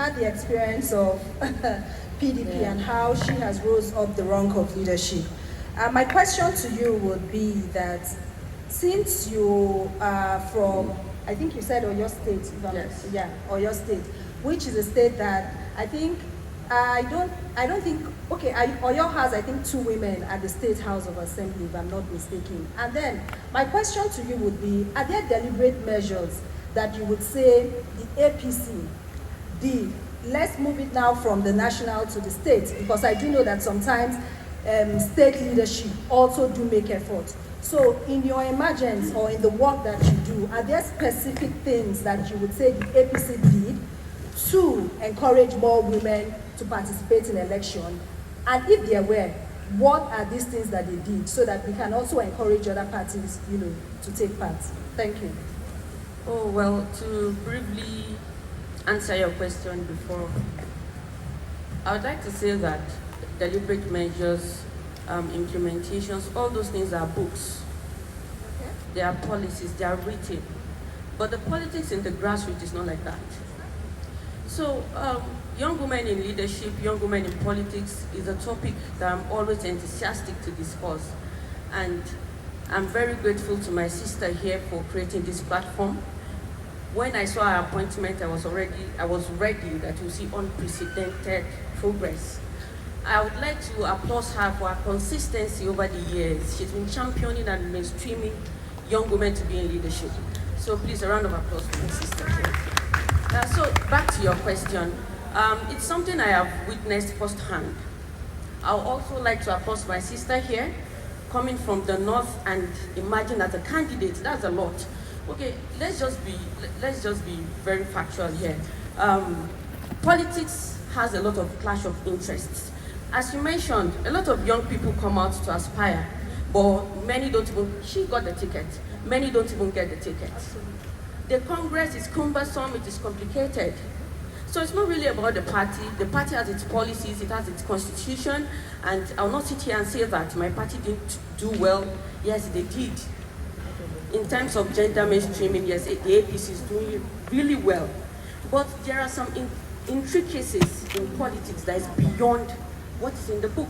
had the experience of PDP and how she has rose up the rank of leadership. My question to you would be that since you are from, I think you said Oyo State, yes. Yeah, Oyo State, which is a state that I think I don't think, okay, Oyo has, I think, 2 women at the State House of Assembly, if I'm not mistaken. And then my question to you would be, are there deliberate measures that you would say the APC did? Let's move it now from the national to the state, because I do know that sometimes state leadership also do make efforts. So in your emergence or in the work that you do, are there specific things that you would say the APC did to encourage more women to participate in election? And if there were, what are these things that they did so that we can also encourage other parties, to take part? Thank you. Oh, well, to briefly answer your question before, I would like to say that deliberate measures, implementations, all those things are books. Okay. They are policies, they are written. But the politics in the grassroots is not like that. So, young women in leadership, young women in politics is a topic that I'm always enthusiastic to discuss. And I'm very grateful to my sister here for creating this platform. When I saw her appointment, I was ready that you see unprecedented progress. I would like to applaud her for her consistency over the years. She's been championing and mainstreaming young women to be in leadership. So please, a round of applause for my sister here. So back to your question. It's something I have witnessed firsthand. I would also like to applaud my sister here, coming from the north and emerging as a candidate. That's a lot. Okay, let's just be very factual here. Politics has a lot of clash of interests. As you mentioned, a lot of young people come out to aspire, but many don't even, she got the ticket, many don't even get the ticket. The Congress is cumbersome, it is complicated. So it's not really about the party has its policies, it has its constitution, and I'll not sit here and say that my party didn't do well. Yes, they did. In terms of gender mainstreaming, yes, the APC is doing really well. But there are some intricacies in politics that is beyond what is in the book.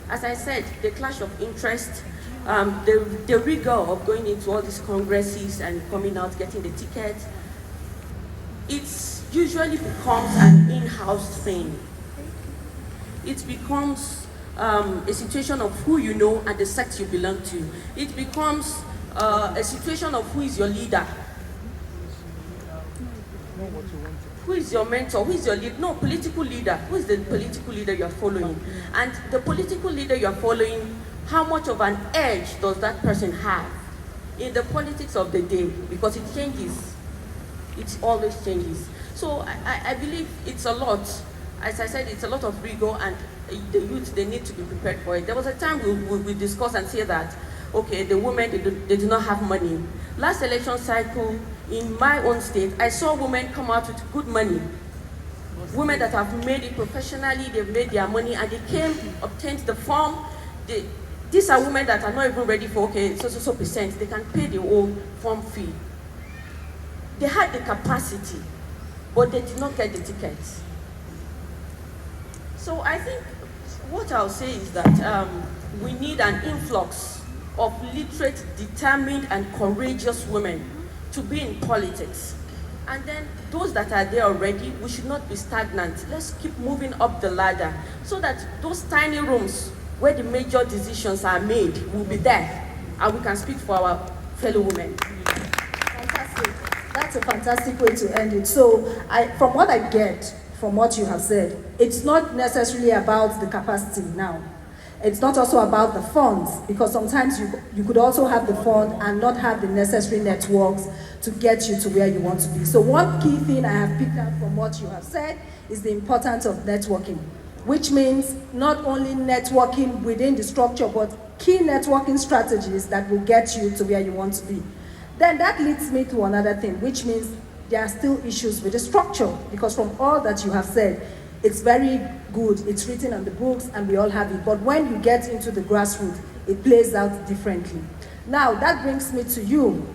As I said, the clash of interest, the rigor of going into all these congresses and coming out, getting the ticket, it usually becomes an in-house thing. It becomes a situation of who you know and the sect you belong to. It becomes a situation of who is your leader. Who is your mentor? Who is your leader? No, political leader. Who is the political leader you are following? And the political leader you are following, how much of an edge does that person have in the politics of the day? Because it changes. It always changes. So I believe it's a lot. As I said, it's a lot of rigor, and the youth, they need to be prepared for it. There was a time we discussed and say that, okay, the women, they do not have money. Last election cycle, in my own state, I saw women come out with good money. Women that have made it professionally, they've made their money, and they came, obtained the form. These are women that are not even ready for, okay, so percent. They can pay the whole form fee. They had the capacity, but they did not get the tickets. So I think what I'll say is that we need an influx of literate, determined, and courageous women to be in politics. And then those that are there already, we should not be stagnant. Let's keep moving up the ladder so that those tiny rooms where the major decisions are made will be there, and we can speak for our fellow women. Fantastic. That's a fantastic way to end it. So from what I get from what you have said, it's not necessarily about the capacity now. It's not also about the funds, because sometimes you could also have the fund and not have the necessary networks to get you to where you want to be. So one key thing I have picked up from what you have said is the importance of networking, which means not only networking within the structure, but key networking strategies that will get you to where you want to be. Then that leads me to another thing, which means there are still issues with the structure, because from all that you have said, it's very good, it's written on the books, and we all have it. But when you get into the grassroots, it plays out differently. Now, that brings me to you,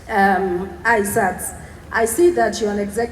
Aisat. I see that you're an executive